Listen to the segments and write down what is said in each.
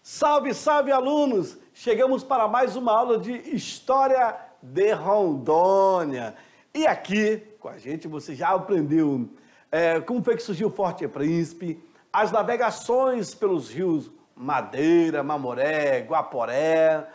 Salve, salve, alunos! Chegamos para mais uma aula de História de Rondônia. E aqui, com a gente, você já aprendeu como foi que surgiu o Forte Príncipe, as navegações pelos rios Madeira, Mamoré, Guaporé.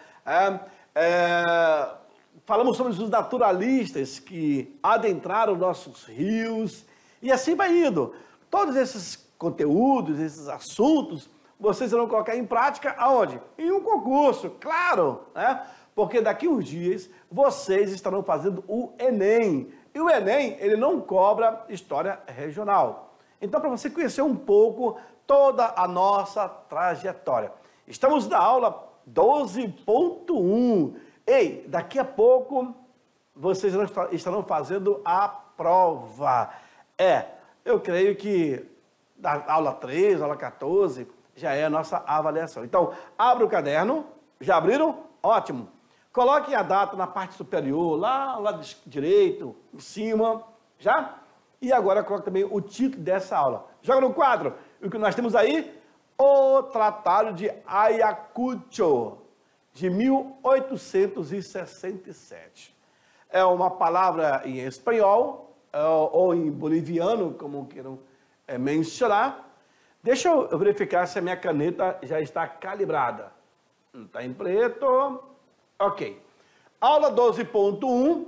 Falamos sobre os naturalistas que adentraram nossos rios. E assim vai indo. Todos esses conteúdos, esses assuntos, vocês vão colocar em prática aonde? Em um concurso, claro, né? Porque daqui uns dias vocês estarão fazendo o Enem. E o Enem, ele não cobra história regional. Então, para você conhecer um pouco toda a nossa trajetória. Estamos na aula 12.1. Ei, daqui a pouco vocês estarão fazendo a prova. Eu creio que da aula 13, aula 14... já é a nossa avaliação. Então, abra o caderno. Já abriram? Ótimo. Coloquem a data na parte superior, lá ao lado direito, em cima. Já? E agora coloque também o título dessa aula. Joga no quadro. O que nós temos aí? O Tratado de Ayacucho, de 1867. É uma palavra em espanhol, ou em boliviano, como queiram mencionar. Deixa eu verificar se a minha caneta já está calibrada. Não está em preto. Ok. Aula 12.1.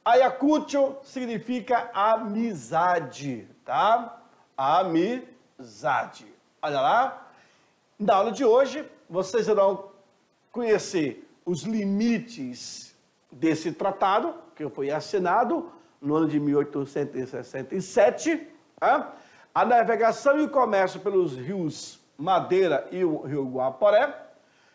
Ayacucho significa amizade, tá? Amizade. Olha lá. Na aula de hoje, vocês irão conhecer os limites desse tratado, que foi assinado no ano de 1867, tá? A navegação e o comércio pelos rios Madeira e o rio Guaporé.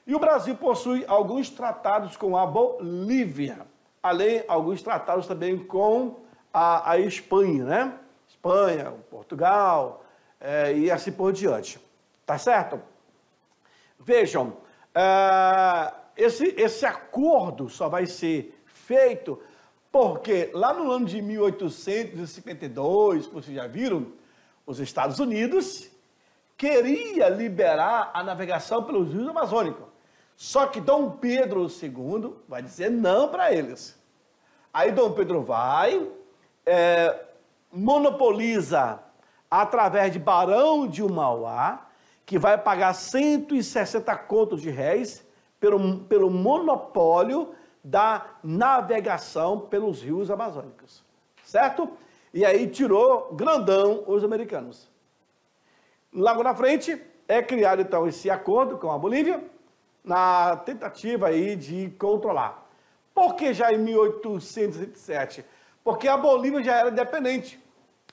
E o Brasil possui alguns tratados com a Bolívia, além alguns tratados também com a Espanha, né? Espanha, Portugal e assim por diante. Tá certo? Vejam, esse acordo só vai ser feito porque lá no ano de 1852, vocês já viram, os Estados Unidos queria liberar a navegação pelos rios amazônicos. Só que Dom Pedro II vai dizer não para eles. Aí Dom Pedro vai, monopoliza através de Barão de Mauá, que vai pagar 160 contos de réis pelo monopólio da navegação pelos rios amazônicos. Certo? E aí tirou grandão os americanos. Logo na frente, é criado então esse acordo com a Bolívia, na tentativa aí de controlar. Por que já em 1807? Porque a Bolívia já era independente.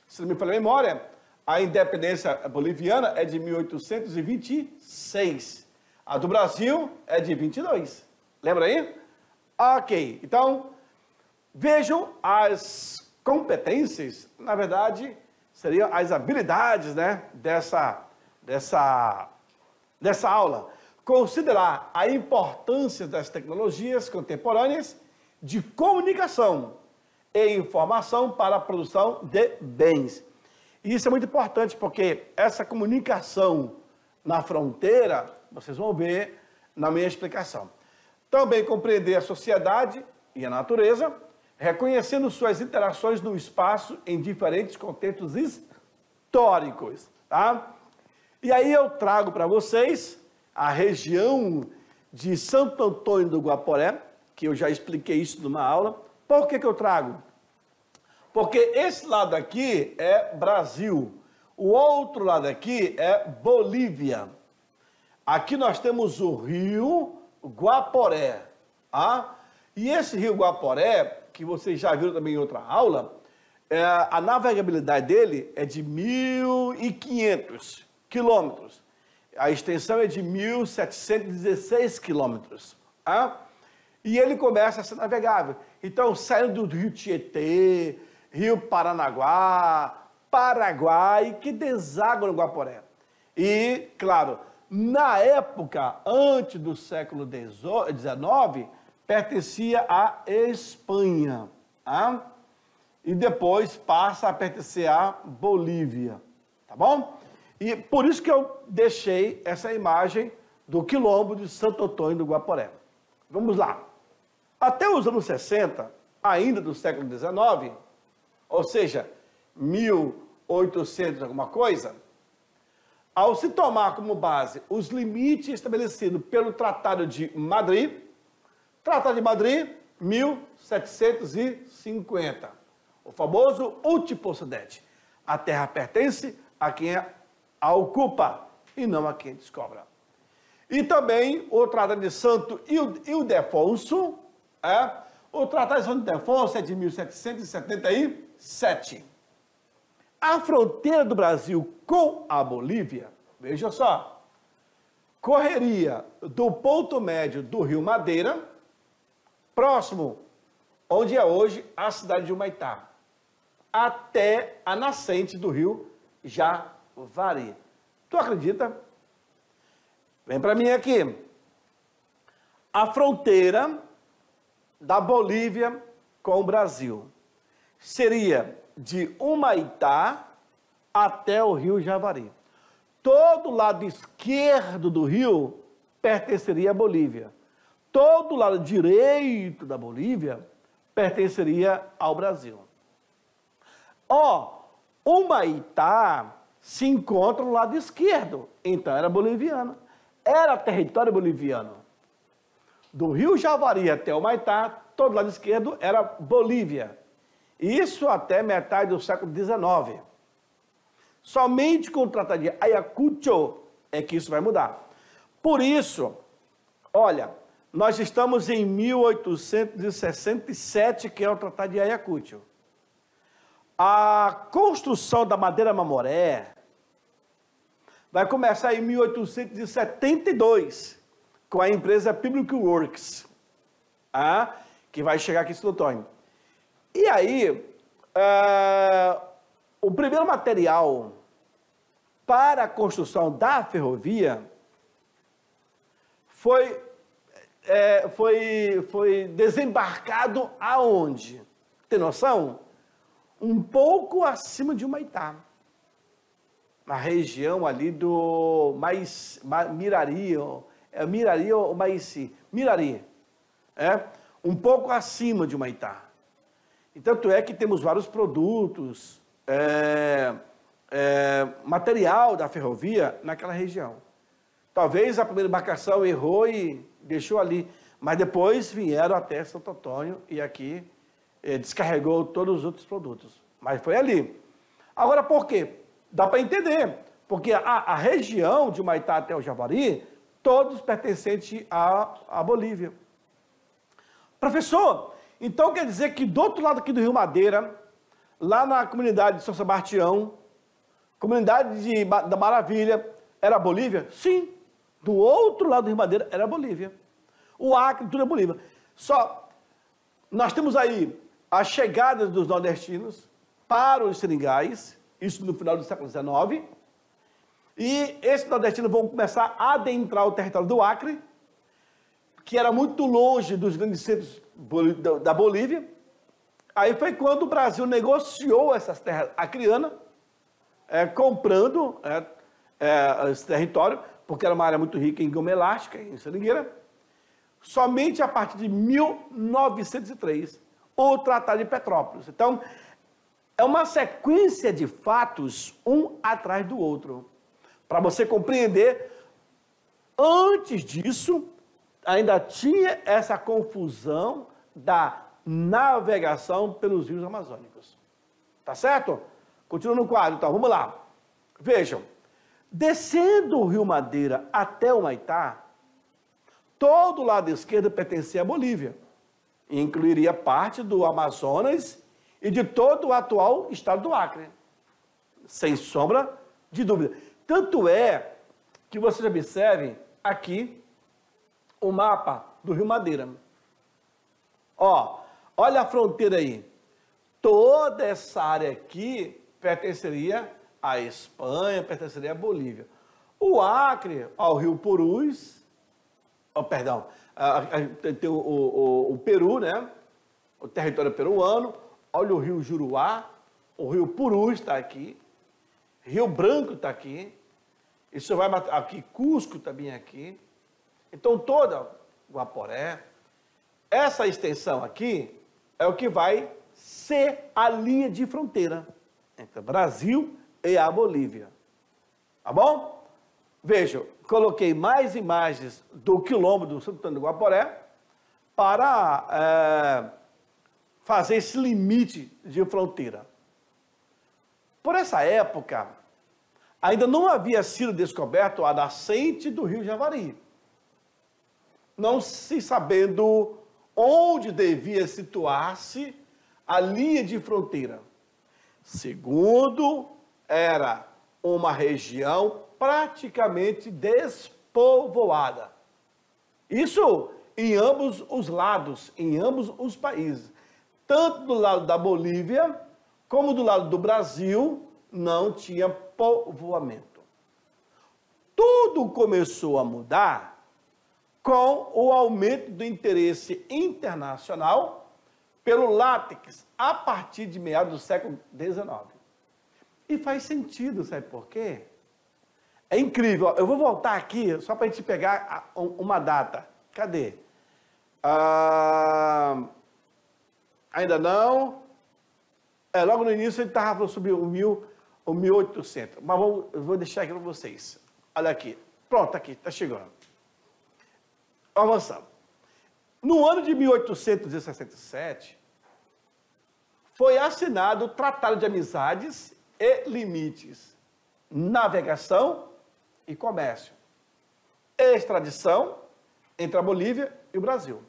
Se não me falha a memória, a independência boliviana é de 1826. A do Brasil é de 22. Lembra aí? Ok, então, vejam as competências, na verdade, seriam as habilidades, né, dessa aula. Considerar a importância das tecnologias contemporâneas de comunicação e informação para a produção de bens. E isso é muito importante porque essa comunicação na fronteira, vocês vão ver na minha explicação. Também compreender a sociedade e a natureza, reconhecendo suas interações no espaço em diferentes contextos históricos, tá? E aí eu trago para vocês a região de Santo Antônio do Guaporé, que eu já expliquei isso numa aula. Por que eu trago? Porque esse lado aqui é Brasil, o outro lado aqui é Bolívia. Aqui nós temos o rio Guaporé, tá? E esse rio Guaporé, que vocês já viram também em outra aula, a navegabilidade dele é de 1.500 quilômetros. A extensão é de 1.716 quilômetros. Tá? E ele começa a ser navegável. Então, saindo do rio Tietê, rio Paranaguá, Paraguai, que deságua no Guaporé. E, claro, na época, antes do século XIX, pertencia à Espanha, tá? E depois passa a pertencer à Bolívia, tá bom? E por isso que eu deixei essa imagem do quilombo de Santo Antônio do Guaporé. Vamos lá. Até os anos 60, ainda do século XIX, ou seja, 1800 alguma coisa, ao se tomar como base os limites estabelecidos pelo Tratado de Madrid, 1750, o famoso Utposedete. A terra pertence a quem a ocupa e não a quem descobra. E também o Tratado de Santo Ildefonso, o Tratado de Santo Ildefonso é de 1777. A fronteira do Brasil com a Bolívia, veja só, correria do ponto médio do Rio Madeira, próximo, onde é hoje a cidade de Humaitá, até a nascente do Rio Javari. Tu acredita? Vem para mim aqui. A fronteira da Bolívia com o Brasil seria de Humaitá até o Rio Javari. Todo o lado esquerdo do rio pertenceria à Bolívia. Todo o lado direito da Bolívia pertenceria ao Brasil. Humaitá se encontra no lado esquerdo, então era boliviano. Era território boliviano. Do Rio Javari até Humaitá, todo o lado esquerdo era Bolívia. Isso até metade do século XIX. Somente com o Tratado de Ayacucho é que isso vai mudar. Por isso, olha, nós estamos em 1867, que é o Tratado de Ayacucho. A construção da madeira mamoré vai começar em 1872, com a empresa Public Works, que vai chegar aqui em Santo Antônio. E aí, o primeiro material para a construção da ferrovia foi desembarcado aonde? Tem noção? Um pouco acima de Humaitá, na região ali do Mirari, Mirari ou Maici? Mirari, um pouco acima de Humaitá. E tanto é que temos vários produtos, material da ferrovia naquela região. Talvez a primeira embarcação errou e deixou ali, mas depois vieram até Santo Antônio e aqui descarregou todos os outros produtos. Mas foi ali. Agora, por quê? Dá para entender, porque a região de Humaitá até o Javari, todos pertencentes à Bolívia. Professor, então quer dizer que do outro lado aqui do Rio Madeira, lá na comunidade de São Sebastião, comunidade da Maravilha, era a Bolívia? Sim, do outro lado do Rio Madeira era a Bolívia. O Acre, tudo é Bolívia. Só, nós temos aí a chegada dos nordestinos para os seringais, isso no final do século XIX, e esses nordestinos vão começar a adentrar o território do Acre, que era muito longe dos grandes centros da Bolívia. Aí foi quando o Brasil negociou essas terras acreanas, comprando esse território, porque era uma área muito rica em goma elástica, em seringueira. Somente a partir de 1903, o Tratado de Petrópolis. Então, é uma sequência de fatos, um atrás do outro. Para você compreender, antes disso, ainda tinha essa confusão da navegação pelos rios amazônicos. Tá certo? Continua no quadro, então, vamos lá. Vejam, descendo o Rio Madeira até o Humaitá, todo o lado esquerdo pertencia à Bolívia, e incluiria parte do Amazonas e de todo o atual estado do Acre, sem sombra de dúvida. Tanto é que vocês observem aqui o mapa do Rio Madeira. Olha a fronteira aí. Toda essa área aqui pertenceria à Espanha, pertenceria à Bolívia. O Acre, ao Rio Purus, tem o Peru, né? O território peruano. Olha o Rio Juruá, o Rio Purus está aqui, Rio Branco está aqui, isso vai aqui, Cusco também aqui, Então, toda Guaporé, essa extensão aqui, é o que vai ser a linha de fronteira entre o Brasil e a Bolívia. Tá bom? Vejam, coloquei mais imagens do quilômetro do Santo Antônio do Guaporé para fazer esse limite de fronteira. Por essa época, ainda não havia sido descoberto a nascente do rio Javari, não se sabendo onde devia situar-se a linha de fronteira. Segundo, era uma região praticamente despovoada. Isso em ambos os lados, em ambos os países. Tanto do lado da Bolívia, como do lado do Brasil, não tinha povoamento. Tudo começou a mudar com o aumento do interesse internacional pelo látex a partir de meados do século XIX. E faz sentido, sabe por quê? É incrível. Eu vou voltar aqui só para a gente pegar uma data. Cadê? Ainda não. Logo no início ele estava falando sobre o 1800. Mas eu vou deixar aqui para vocês. Olha aqui. Pronto, aqui, está chegando. Avançando. No ano de 1867, foi assinado o Tratado de Amizades e Limites, Navegação e Comércio, Extradição entre a Bolívia e o Brasil.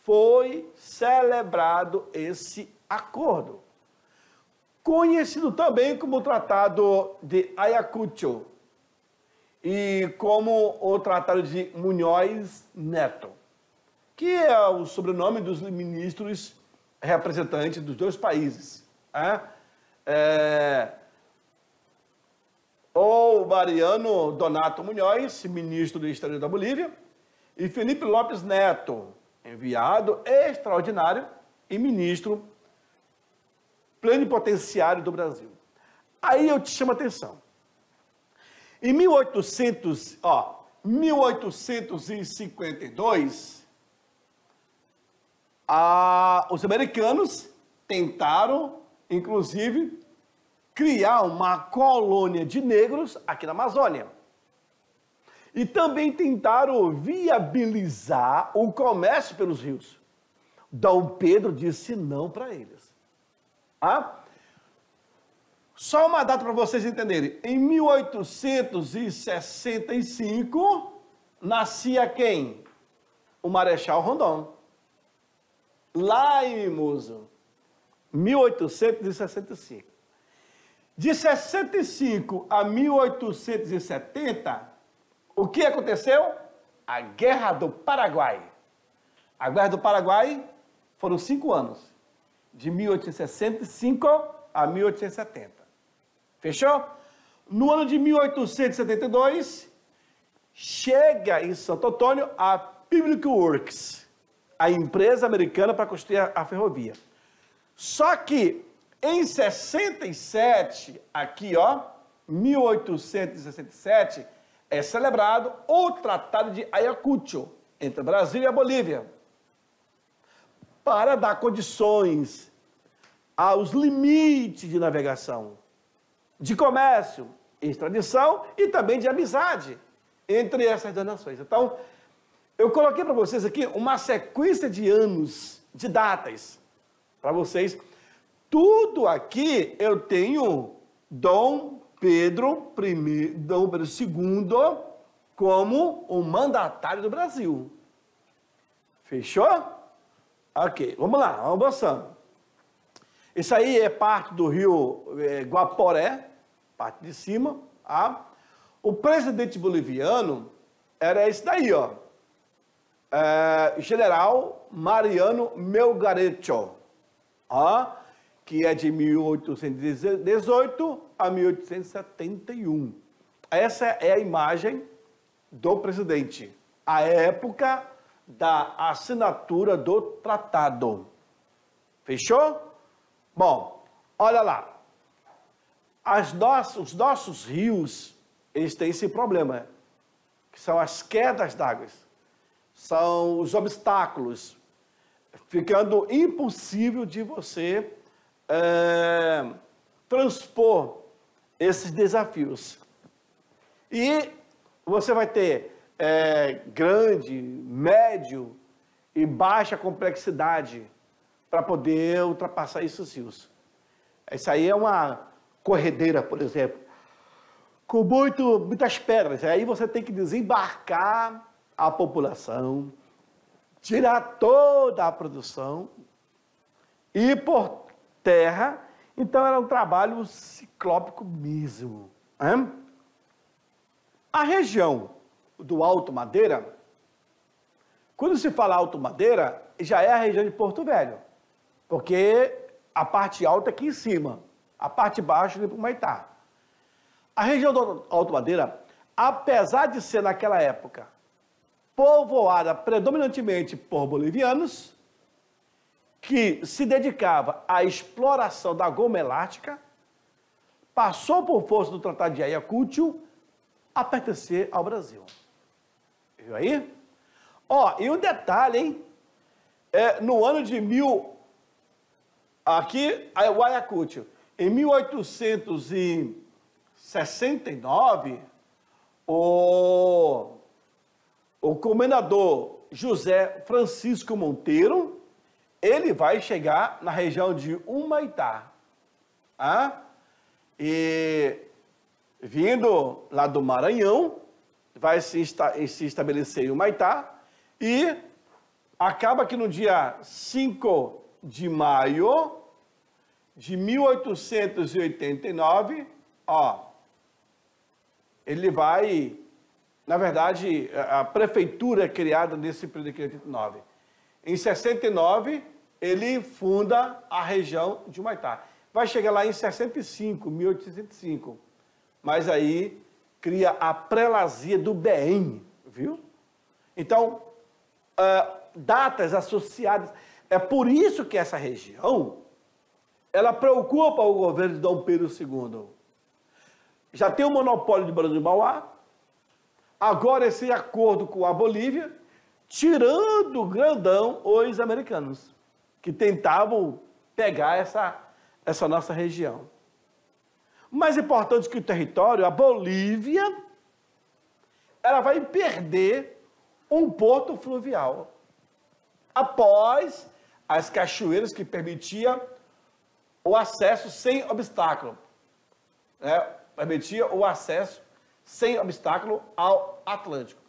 Foi celebrado esse acordo, conhecido também como o Tratado de Ayacucho e como o Tratado de Munhoz Neto, que é o sobrenome dos ministros representantes dos dois países. O Mariano Donato Munhoz, ministro do Exterior da Bolívia, e Felipe Lopes Neto, enviado extraordinário e ministro plenipotenciário do Brasil. Aí eu te chamo a atenção. Em 1852, os americanos tentaram, inclusive, criar uma colônia de negros aqui na Amazônia. E também tentaram viabilizar o comércio pelos rios. Dom Pedro disse não para eles. Só uma data para vocês entenderem. Em 1865, nascia quem? O Marechal Rondon. Lá em Mimoso. 1865. De 65 a 1870, o que aconteceu? A Guerra do Paraguai. A Guerra do Paraguai foram 5 anos. De 1865 a 1870. Fechou? No ano de 1872, chega em Santo Antônio a Public Works, a empresa americana para construir a ferrovia. Só que em 67, aqui 1867, é celebrado o Tratado de Ayacucho, entre o Brasil e a Bolívia, para dar condições aos limites de navegação, de comércio, extradição e também de amizade entre essas duas nações. Então, eu coloquei para vocês aqui uma sequência de anos, de datas, para vocês. Tudo aqui eu tenho Dom Pedro II como o mandatário do Brasil. Fechou? Ok, vamos lá, vamos avançando. Isso aí é parte do rio Guaporé, parte de cima. O presidente boliviano era esse daí, General Mariano Melgarejo, que é de 1818 a 1871. Essa é a imagem do presidente, a época da assinatura do tratado. Fechou? Bom, olha lá. Os nossos rios, eles têm esse problema, que são as quedas d'água, são os obstáculos, ficando impossível de você transpor esses desafios. E você vai ter grande, médio e baixa complexidade para poder ultrapassar esses rios. Isso aí é uma corredeira, por exemplo, com muitas pedras. Aí você tem que desembarcar a população, tirar toda a produção, ir por terra. Então era um trabalho ciclópico mesmo. Hein? A região do Alto Madeira, quando se fala Alto Madeira, já é a região de Porto Velho, porque a parte alta é aqui em cima, a parte baixa é para o Humaitá. A região do Alto Madeira, apesar de ser naquela época povoada predominantemente por bolivianos, que se dedicava à exploração da goma elástica, passou por força do Tratado de Ayacucho a pertencer ao Brasil. Viu aí? Ó, e um detalhe, hein? No ano de aqui, o Ayacucho, em 1869, o comendador José Francisco Monteiro, ele vai chegar na região de Humaitá. E vindo lá do Maranhão, vai se estabelecer em Humaitá e acaba que no dia 5 de maio de 1889, ele vai, na verdade, a prefeitura é criada nesse período de 89. Em 69, ele funda a região de Humaitá. Vai chegar lá em 65, 1865. Mas aí cria a prelazia do Beém, viu? Então, datas associadas. É por isso que essa região, ela preocupa o governo de Dom Pedro II. Já tem o monopólio de Barão de Mauá, agora esse acordo com a Bolívia, tirando grandão os americanos, que tentavam pegar essa nossa região. Mais importante que o território, a Bolívia, ela vai perder um porto fluvial, após as cachoeiras que permitia o acesso sem obstáculo, permitia o acesso sem obstáculo ao Atlântico,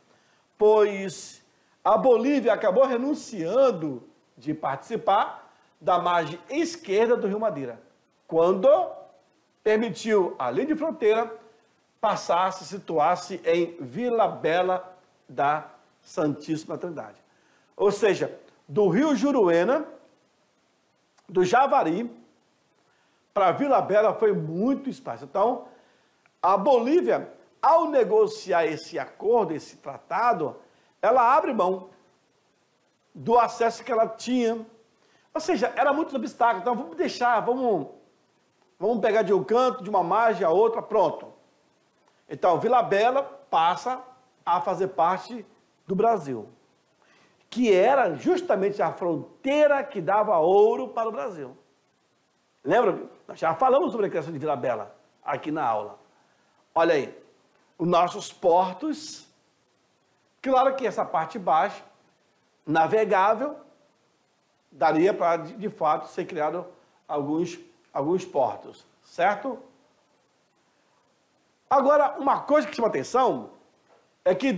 pois a Bolívia acabou renunciando de participar da margem esquerda do Rio Madeira, quando permitiu a linha de fronteira passasse, situasse em Vila Bela da Santíssima Trindade. Ou seja, do Rio Juruena, do Javari, para Vila Bela foi muito espaço. Então, a Bolívia, ao negociar esse acordo, esse tratado, ela abre mão do acesso que ela tinha. Ou seja, era muitos obstáculos. Então, vamos deixar, vamos pegar de um canto, de uma margem a outra, pronto. Então, Vila Bela passa a fazer parte do Brasil, que era justamente a fronteira que dava ouro para o Brasil. Lembra? Nós já falamos sobre a criação de Vila Bela aqui na aula. Olha aí, os nossos portos, claro que essa parte baixa, navegável, daria para, de fato, ser criado alguns portos, certo? Agora, uma coisa que chama atenção é que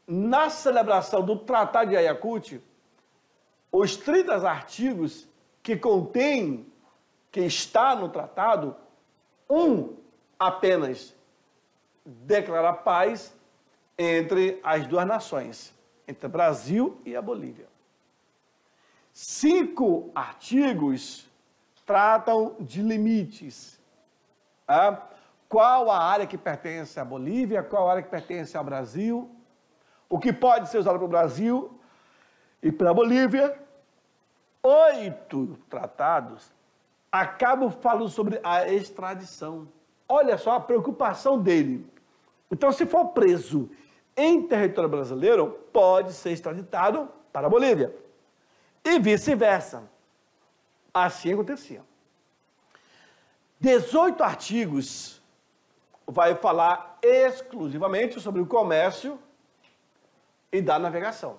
na celebração do Tratado de Ayacucho, os 30 artigos que está no tratado, apenas declara paz entre as duas nações, entre o Brasil e a Bolívia. 5 artigos tratam de limites. Qual a área que pertence à Bolívia, qual a área que pertence ao Brasil, o que pode ser usado para o Brasil e para a Bolívia. 8 tratados acabam falando sobre a extradição. Olha só a preocupação dele. Então, se for preso em território brasileiro pode ser extraditado para a Bolívia. E vice-versa. Assim acontecia. 18 artigos vai falar exclusivamente sobre o comércio e da navegação.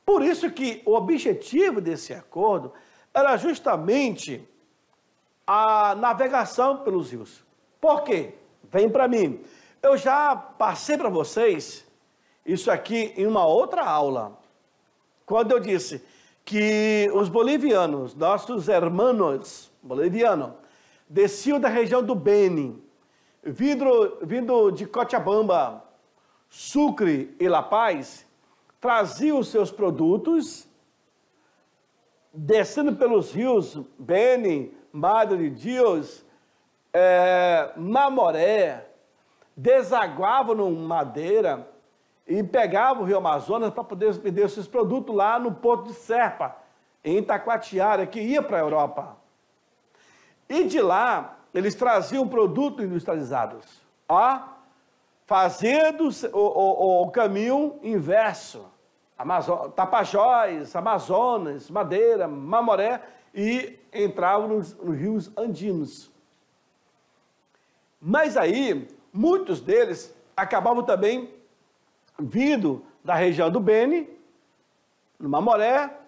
Por isso que o objetivo desse acordo era justamente a navegação pelos rios. Por quê? Vem para mim. Eu já passei para vocês isso aqui em uma outra aula, quando eu disse que os bolivianos, nossos hermanos bolivianos, desciam da região do Beni, vindo de Cochabamba, Sucre e La Paz, traziam os seus produtos, descendo pelos rios Beni, Madre de Dios, Mamoré, desaguavam no Madeira e pegavam o Rio Amazonas para poder vender os seus produtos lá no Porto de Serpa, em Itacoatiara, que ia para a Europa. E de lá, eles traziam produtos industrializados, fazendo o caminho inverso. Tapajós, Amazonas, Madeira, Mamoré, e entravam nos rios andinos. Mas aí, muitos deles acabavam também vindo da região do Beni, no Mamoré,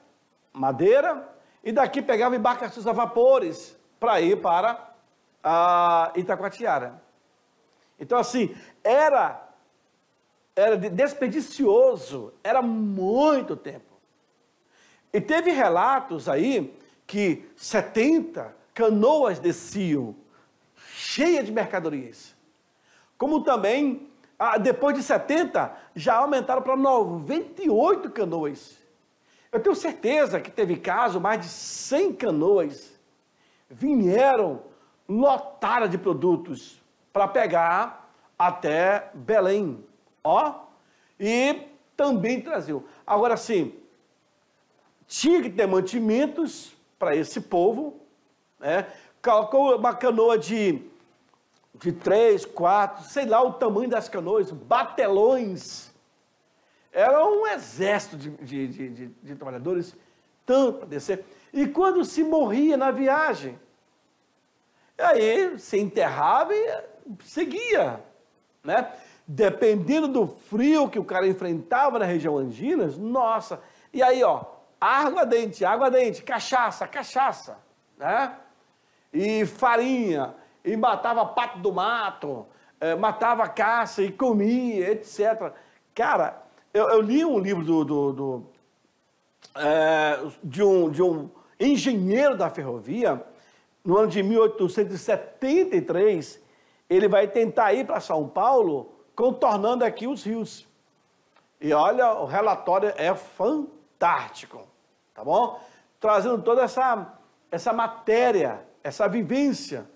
Madeira, e daqui pegavam embarcações a vapores para ir para Itacoatiara. Então, assim, era desperdicioso, era muito tempo. E teve relatos aí que 70 canoas desciam, cheias de mercadorias. Como também, depois de 70, já aumentaram para 98 canoas. Eu tenho certeza que teve caso, mais de 100 canoas vieram lotadas de produtos para pegar até Belém. E também traziam. Agora sim, tinha que ter mantimentos para esse povo, né? Colocou uma canoa de 3, 4, sei lá o tamanho das canoas, batelões. Era um exército de trabalhadores, tanto para descer. E quando se morria na viagem, aí se enterrava e seguia, né? Dependendo do frio que o cara enfrentava na região andina, nossa, e aí, água dente, cachaça, né? E farinha, e matava pato do mato, matava caça e comia, etc. Cara, eu li um livro de um engenheiro da ferrovia, no ano de 1873, ele vai tentar ir para São Paulo, contornando aqui os rios. E olha, o relatório é fantástico, tá bom? Trazendo toda essa matéria, essa vivência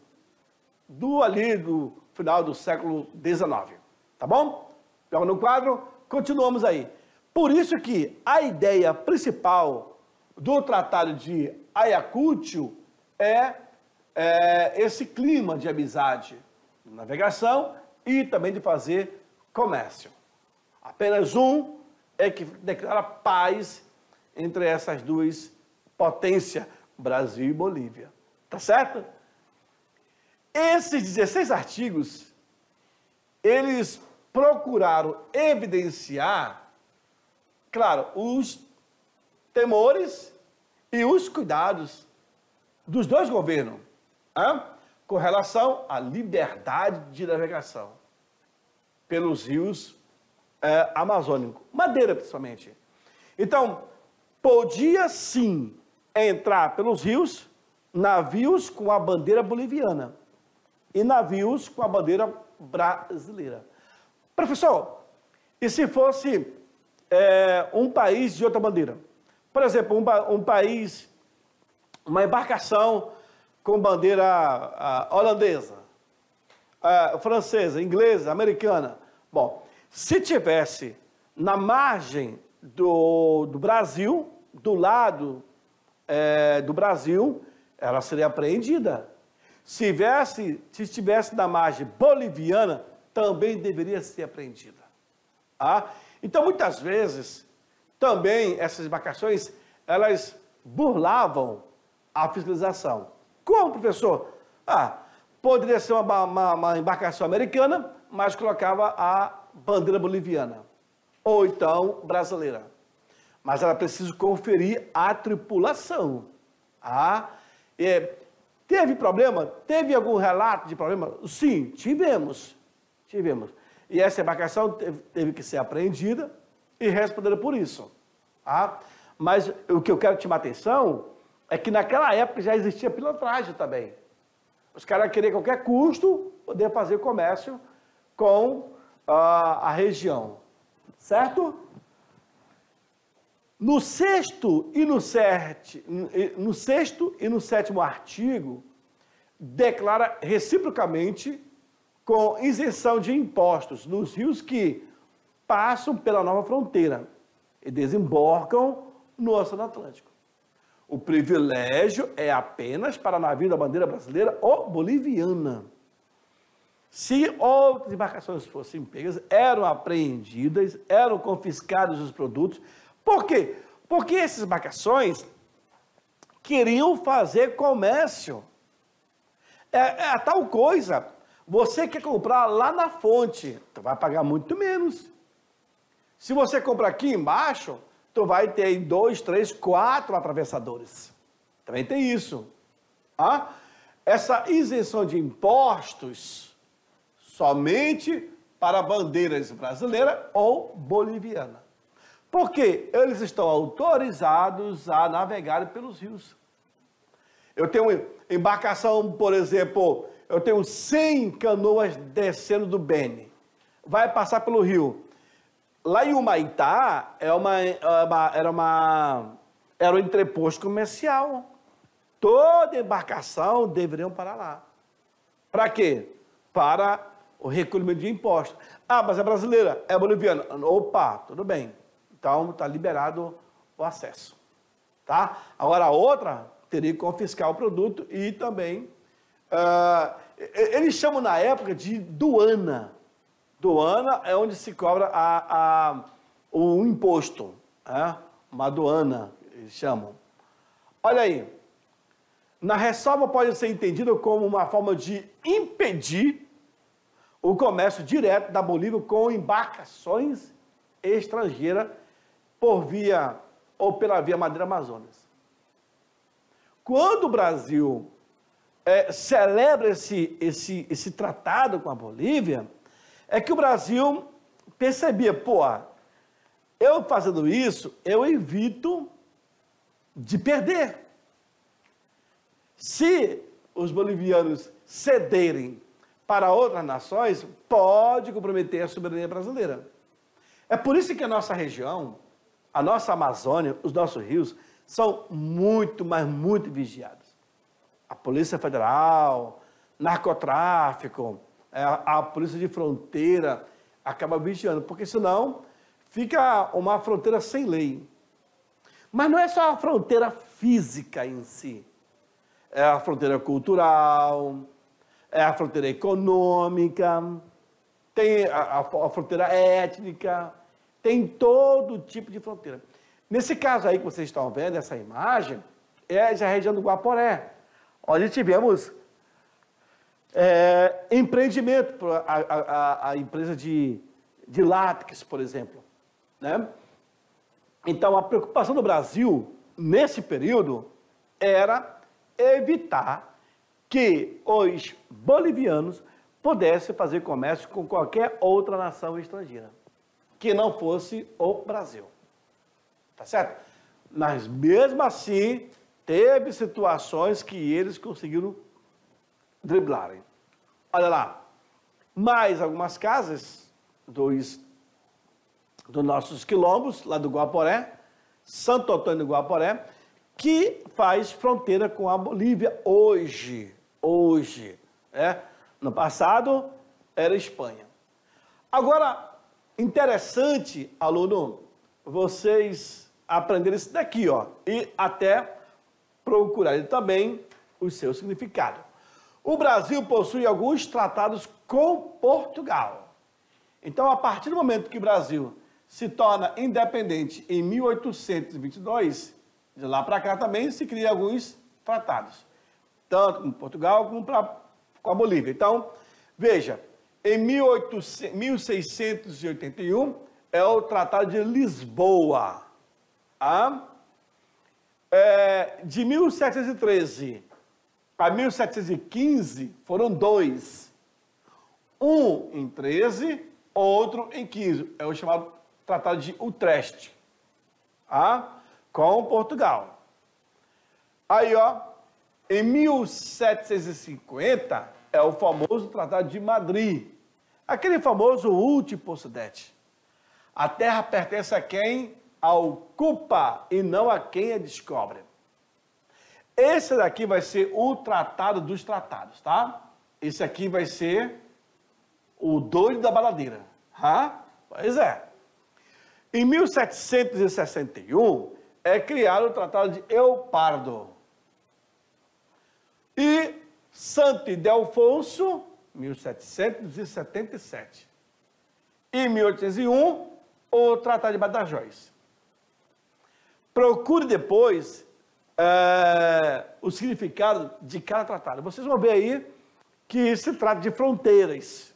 do final do século XIX, tá bom? Joga no quadro, continuamos aí. Por isso que a ideia principal do Tratado de Ayacucho é esse clima de amizade, navegação e também de fazer comércio. Apenas um é que declara paz entre essas duas potências, Brasil e Bolívia. Tá certo? Esses 16 artigos, eles procuraram evidenciar, claro, os temores e os cuidados dos dois governos, com relação à liberdade de navegação pelos rios amazônicos, Madeira principalmente. Então, podia sim entrar pelos rios navios com a bandeira boliviana e navios com a bandeira brasileira. Professor, e se fosse um país de outra bandeira? Por exemplo, um país, uma embarcação com bandeira holandesa, francesa, inglesa, americana. Bom, se tivesse na margem do Brasil, do lado do Brasil, ela seria apreendida. Se estivesse na margem boliviana, também deveria ser apreendida. Ah? Então, muitas vezes, também essas embarcações, elas burlavam a fiscalização. Como, professor? Poderia ser uma embarcação americana, mas colocava a bandeira boliviana, ou então brasileira. Mas era preciso conferir a tripulação. Teve problema? Teve algum relato de problema? Sim, tivemos. E essa embarcação teve que ser apreendida e respondida por isso. Mas o que eu quero te chamar a atenção é que naquela época já existia pilantragem também. Os caras queriam a qualquer custo poder fazer comércio com a região, certo? No sexto e no sétimo artigo, declara reciprocamente com isenção de impostos nos rios que passam pela nova fronteira e desembocam no Oceano Atlântico. O privilégio é apenas para navios da bandeira brasileira ou boliviana. Se outras embarcações fossem pegas, eram apreendidas, eram confiscados os produtos. Por quê? Porque essas embarcações queriam fazer comércio. É a tal coisa, você quer comprar lá na fonte, tu vai pagar muito menos. Se você comprar aqui embaixo, tu vai ter 2, 3, 4 atravessadores. Também tem isso. Essa isenção de impostos somente para bandeiras brasileira ou boliviana. Porque eles estão autorizados a navegar pelos rios. Eu tenho embarcação, por exemplo, eu tenho 100 canoas descendo do Beni. Vai passar pelo rio. Lá em Humaitá era um entreposto comercial. Toda embarcação deveria parar lá. Para quê? Para o recolhimento de impostos. Mas é brasileira, é boliviana. Opa, tudo bem. Então, está liberado o acesso. Tá? Agora, a outra teria que confiscar o produto e também... eles chamam na época de doana. Doana é onde se cobra o imposto. Uma doana, eles chamam. Olha aí. Na ressalva pode ser entendido como uma forma de impedir o comércio direto da Bolívia com embarcações estrangeiras por via ou pela via Madeira Amazonas. Quando o Brasil celebra esse tratado com a Bolívia, é que o Brasil percebia, eu fazendo isso, eu evito de perder. Se os bolivianos cederem para outras nações, pode comprometer a soberania brasileira. É por isso que a nossa região, a nossa Amazônia, os nossos rios, são muito, mas muito vigiados. A Polícia Federal, narcotráfico, a Polícia de Fronteira acaba vigiando, porque senão fica uma fronteira sem lei. Mas não é só a fronteira física em si. É a fronteira cultural, é a fronteira econômica, tem a fronteira étnica, tem todo tipo de fronteira. Nesse caso aí que vocês estão vendo, essa imagem, é já a região do Guaporé, onde tivemos empreendimento para a empresa de látex, por exemplo. Né? Então, a preocupação do Brasil, nesse período, era evitar que os bolivianos pudessem fazer comércio com qualquer outra nação estrangeira, que não fosse o Brasil. Tá certo? Mas, mesmo assim, teve situações que eles conseguiram driblarem. Olha lá, mais algumas casas dos nossos quilombos, lá do Guaporé, Santo Antônio do Guaporé, que faz fronteira com a Bolívia hoje. No passado, era Espanha. Agora, interessante, aluno, vocês aprenderem isso daqui, e até procurarem também o seu significado. O Brasil possui alguns tratados com Portugal. Então, a partir do momento que o Brasil se torna independente em 1822, de lá para cá também se cria alguns tratados, tanto com Portugal como com a Bolívia. Então, veja, em 1681 é o Tratado de Lisboa. De 1713 a 1715 foram dois. Um em 13, outro em 15. É o chamado Tratado de Utrecht, com Portugal. Aí, ó, em 1750 é o famoso Tratado de Madrid, aquele famoso ulti possidetis. A terra pertence a quem a ocupa e não a quem a descobre. Esse daqui vai ser o Tratado dos Tratados, tá? Esse aqui vai ser o doido da baladeira. Pois é. Em 1761 é criado o Tratado de El Pardo. E Santo Ildefonso, 1777. Em 1801, o Tratado de Badajoz. Procure depois o significado de cada tratado. Vocês vão ver aí que se trata de fronteiras.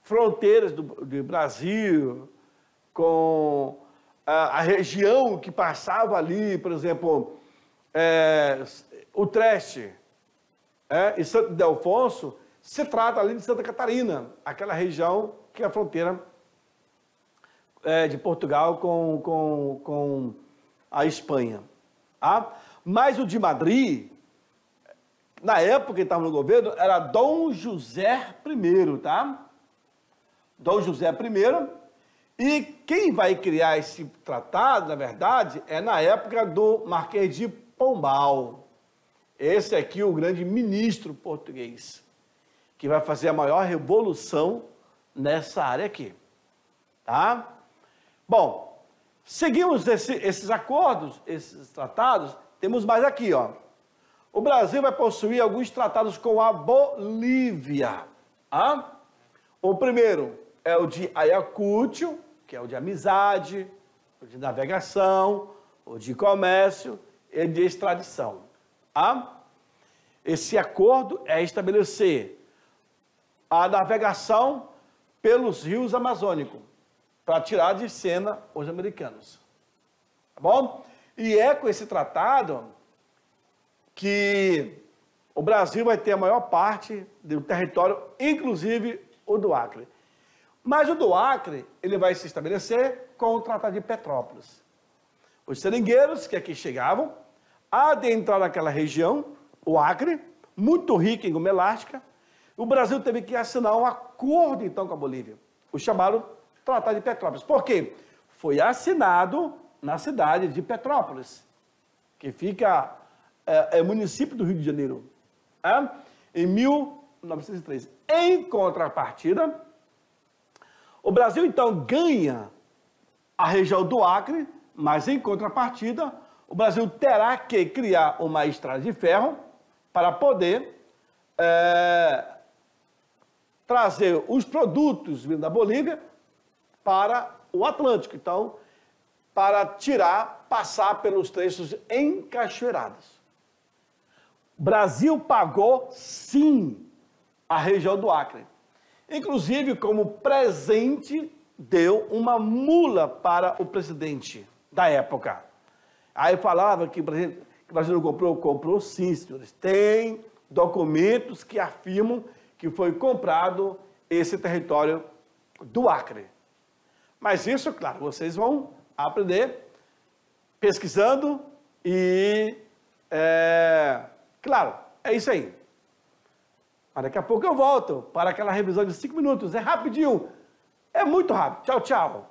Fronteiras do Brasil, com a região que passava ali, por exemplo, Utrecht e Santo Ildefonso, se trata ali de Santa Catarina, aquela região que é a fronteira de Portugal com a Espanha. Mas o de Madrid, na época que estava no governo, era Dom José I, tá? Dom José I. E quem vai criar esse tratado, na verdade, é na época do Marquês de Pombal. Esse aqui é o grande ministro português, que vai fazer a maior revolução nessa área aqui, tá? Bom, seguimos esses acordos, esses tratados, temos mais aqui, ó. O Brasil vai possuir alguns tratados com a Bolívia. O primeiro é o de Ayacucho, que é o de amizade, o de navegação, o de comércio e de extradição. Esse acordo é estabelecer a navegação pelos rios amazônicos, para tirar de cena os americanos. Tá bom? E é com esse tratado que o Brasil vai ter a maior parte do território, inclusive o do Acre. Mas o do Acre, ele vai se estabelecer com o Tratado de Petrópolis. Os seringueiros que aqui chegavam, adentraram aquela região, o Acre, muito rica em goma elástica, o Brasil teve que assinar um acordo, então, com a Bolívia, o chamado Tratado de Petrópolis. Por quê? Foi assinado na cidade de Petrópolis, que fica município do Rio de Janeiro, em 1903. Em contrapartida, o Brasil, então, ganha a região do Acre, mas, em contrapartida, o Brasil terá que criar uma estrada de ferro para poder trazer os produtos vindo da Bolívia para o Atlântico. Então, para passar pelos trechos encachoeirados. O Brasil pagou, sim, a região do Acre. Inclusive, como presente, deu uma mula para o presidente da época. Aí falava que o Brasil não comprou. Comprou sim, senhores. Tem documentos que afirmam que foi comprado esse território do Acre. Mas isso, claro, vocês vão aprender pesquisando e, claro, é isso aí. Mas daqui a pouco eu volto para aquela revisão de 5 minutos. É rapidinho, é muito rápido. Tchau, tchau.